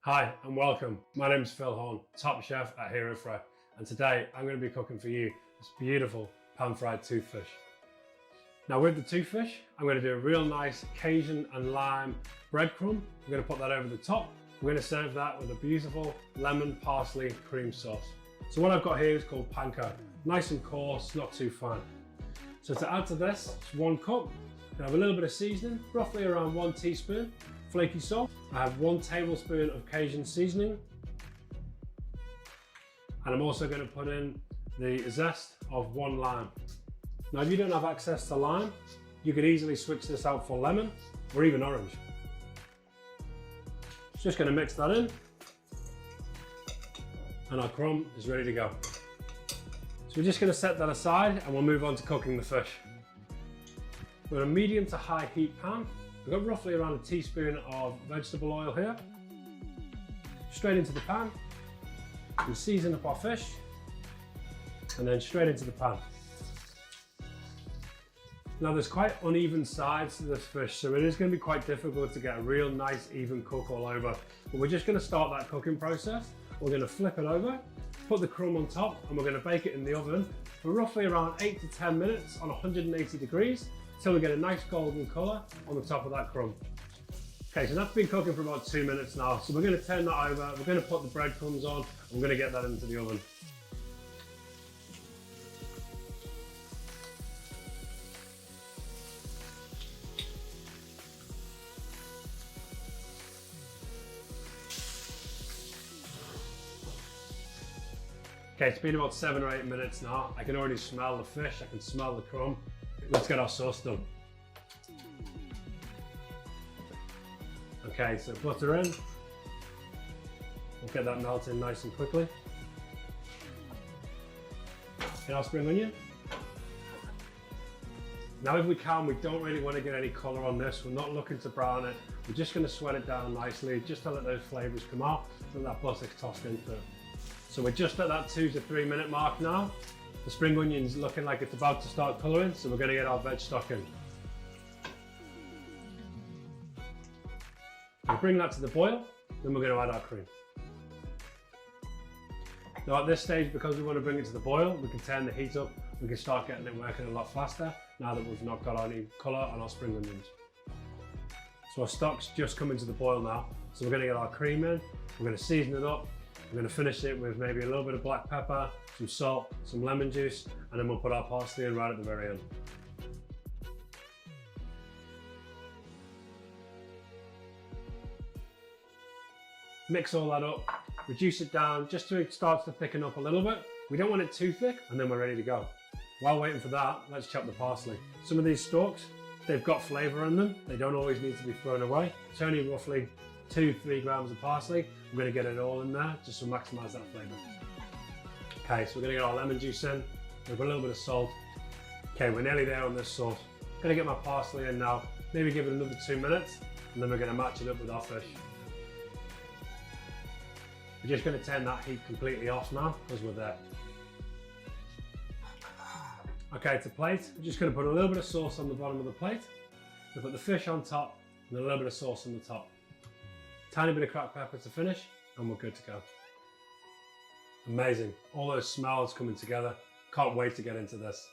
Hi and welcome. My name is Phil Horne, top chef at Hero Fry, and today I'm going to be cooking for you this beautiful pan fried toothfish. Now with the toothfish, I'm going to do a real nice Cajun and lime breadcrumb. I'm going to put that over the top. We're going to serve that with a beautiful lemon parsley cream sauce. So what I've got here is called panko. Nice and coarse, not too fine. So to add to this, it's 1 cup. I have a little bit of seasoning, roughly around 1 teaspoon. Flaky salt. I have 1 tablespoon of Cajun Seasoning. And I'm also going to put in the zest of 1 lime. Now if you don't have access to lime, you could easily switch this out for lemon or even orange. Just going to mix that in. And our crumb is ready to go. So we're just going to set that aside and we'll move on to cooking the fish. We've got a medium to high heat pan. We've got roughly around 1 teaspoon of vegetable oil here. Straight into the pan. We season up our fish and then straight into the pan. Now there's quite uneven sides to this fish, so it is going to be quite difficult to get a real nice even cook all over. But we're just going to start that cooking process. We're going to flip it over, put the crumb on top, and we're going to bake it in the oven for roughly around 8 to 10 minutes on 180 degrees until we get a nice golden colour on the top of that crumb. Okay, so that's been cooking for about 2 minutes now. So we're going to turn that over, we're going to put the breadcrumbs on, and we're going to get that into the oven. Okay, it's been about 7 or 8 minutes now. I can already smell the fish, I can smell the crumb. Let's get our sauce done. Okay, so butter in. We'll get that melting nice and quickly. Get our spring onion. Now if we can, we don't really want to get any colour on this. We're not looking to brown it. We're just going to sweat it down nicely, just to let those flavours come out, so that butter's tossed into it. So we're just at that 2 to 3 minute mark now. The spring onion's looking like it's about to start colouring, so we're going to get our veg stock in. We'll bring that to the boil, then we're going to add our cream. Now at this stage, because we want to bring it to the boil, we can turn the heat up, we can start getting it working a lot faster now that we've not got any colour on our spring onions. So our stock's just coming to the boil now, so we're going to get our cream in, we're going to season it up. We're going to finish it with maybe a little bit of black pepper, some salt, some lemon juice, and then we'll put our parsley in right at the very end. Mix all that up, reduce it down just till it starts to thicken up a little bit. We don't want it too thick, and then we're ready to go. While waiting for that, let's chop the parsley. Some of these stalks, they've got flavour in them. They don't always need to be thrown away. It's only roughly 2-3 grams of parsley. I'm going to get it all in there just to maximise that flavour. Okay, so we're going to get our lemon juice in. We've got a little bit of salt. Okay, we're nearly there on this sauce. I'm going to get my parsley in now, maybe give it another 2 minutes, and then we're going to match it up with our fish. We're just going to turn that heat completely off now because we're there. Okay, to plate, we're just going to put a little bit of sauce on the bottom of the plate. We'll put the fish on top and a little bit of sauce on the top. Tiny bit of cracked pepper to finish, and we're good to go. Amazing. All those smells coming together. Can't wait to get into this.